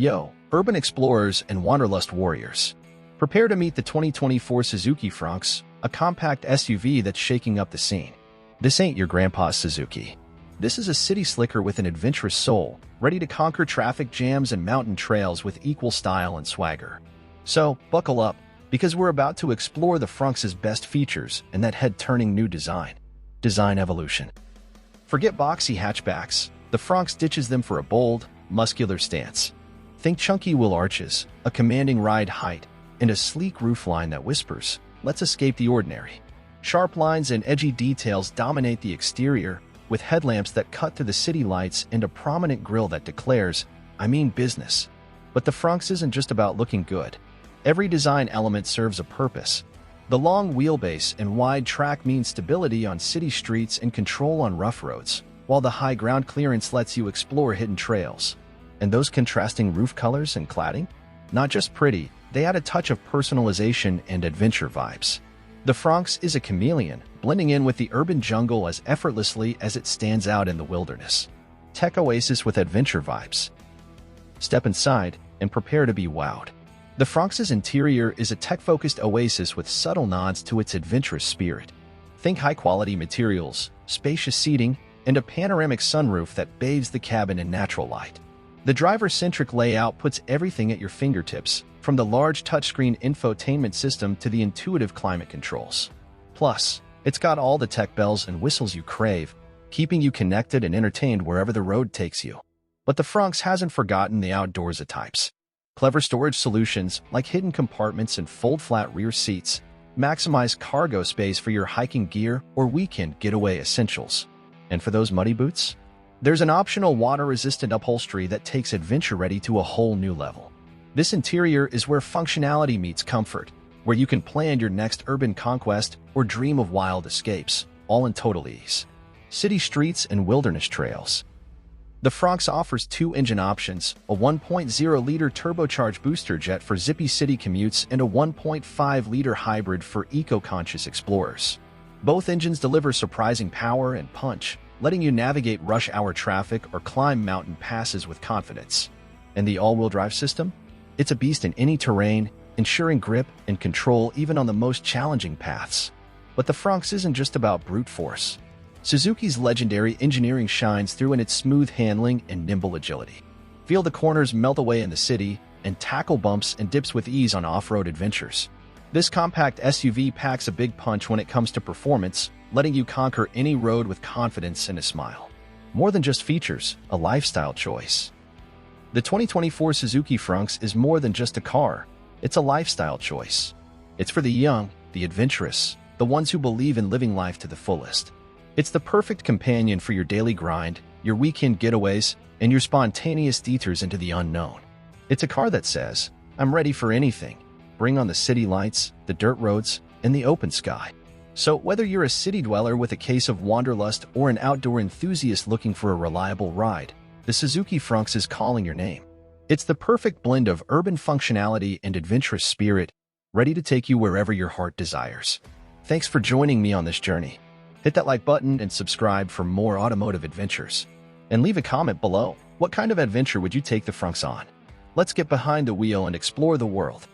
Yo, urban explorers and wanderlust warriors. Prepare to meet the 2024 Suzuki Fronx, a compact SUV that's shaking up the scene. This ain't your grandpa's Suzuki. This is a city slicker with an adventurous soul, ready to conquer traffic jams and mountain trails with equal style and swagger. So, buckle up, because we're about to explore the Fronx's best features and that head-turning new design. Design evolution. Forget boxy hatchbacks. The Fronx ditches them for a bold, muscular stance. Think chunky wheel arches, a commanding ride height, and a sleek roofline that whispers, "Let's escape the ordinary." Sharp lines and edgy details dominate the exterior, with headlamps that cut through the city lights and a prominent grille that declares, "I mean business." But the Fronx isn't just about looking good. Every design element serves a purpose. The long wheelbase and wide track mean stability on city streets and control on rough roads, while the high ground clearance lets you explore hidden trails. And those contrasting roof colors and cladding? Not just pretty, they add a touch of personalization and adventure vibes. The Fronx is a chameleon, blending in with the urban jungle as effortlessly as it stands out in the wilderness. Tech oasis with adventure vibes. Step inside and prepare to be wowed. The Fronx's interior is a tech-focused oasis with subtle nods to its adventurous spirit. Think high-quality materials, spacious seating, and a panoramic sunroof that bathes the cabin in natural light. The driver-centric layout puts everything at your fingertips, from the large touchscreen infotainment system to the intuitive climate controls. Plus, it's got all the tech bells and whistles you crave, keeping you connected and entertained wherever the road takes you. But the Fronx hasn't forgotten the outdoorsy types. Clever storage solutions, like hidden compartments and fold-flat rear seats, maximize cargo space for your hiking gear or weekend getaway essentials. And for those muddy boots? There's an optional water-resistant upholstery that takes adventure-ready to a whole new level. This interior is where functionality meets comfort, where you can plan your next urban conquest or dream of wild escapes, all in total ease. City streets and wilderness trails. The Fronx offers two engine options, a 1.0-liter turbocharged booster jet for zippy city commutes and a 1.5-liter hybrid for eco-conscious explorers. Both engines deliver surprising power and punch, letting you navigate rush-hour traffic or climb mountain passes with confidence. And the all-wheel drive system? It's a beast in any terrain, ensuring grip and control even on the most challenging paths. But the Fronx isn't just about brute force. Suzuki's legendary engineering shines through in its smooth handling and nimble agility. Feel the corners melt away in the city and tackle bumps and dips with ease on off-road adventures. This compact SUV packs a big punch when it comes to performance, letting you conquer any road with confidence and a smile. More than just features, a lifestyle choice. The 2024 Suzuki Fronx is more than just a car. It's a lifestyle choice. It's for the young, the adventurous, the ones who believe in living life to the fullest. It's the perfect companion for your daily grind, your weekend getaways, and your spontaneous detours into the unknown. It's a car that says, "I'm ready for anything. Bring on the city lights, the dirt roads, and the open sky." So whether you're a city dweller with a case of wanderlust or an outdoor enthusiast looking for a reliable ride, the Suzuki Fronx is calling your name. It's the perfect blend of urban functionality and adventurous spirit, ready to take you wherever your heart desires. Thanks for joining me on this journey. Hit that like button and subscribe for more automotive adventures. And leave a comment below. What kind of adventure would you take the Fronx on? Let's get behind the wheel and explore the world.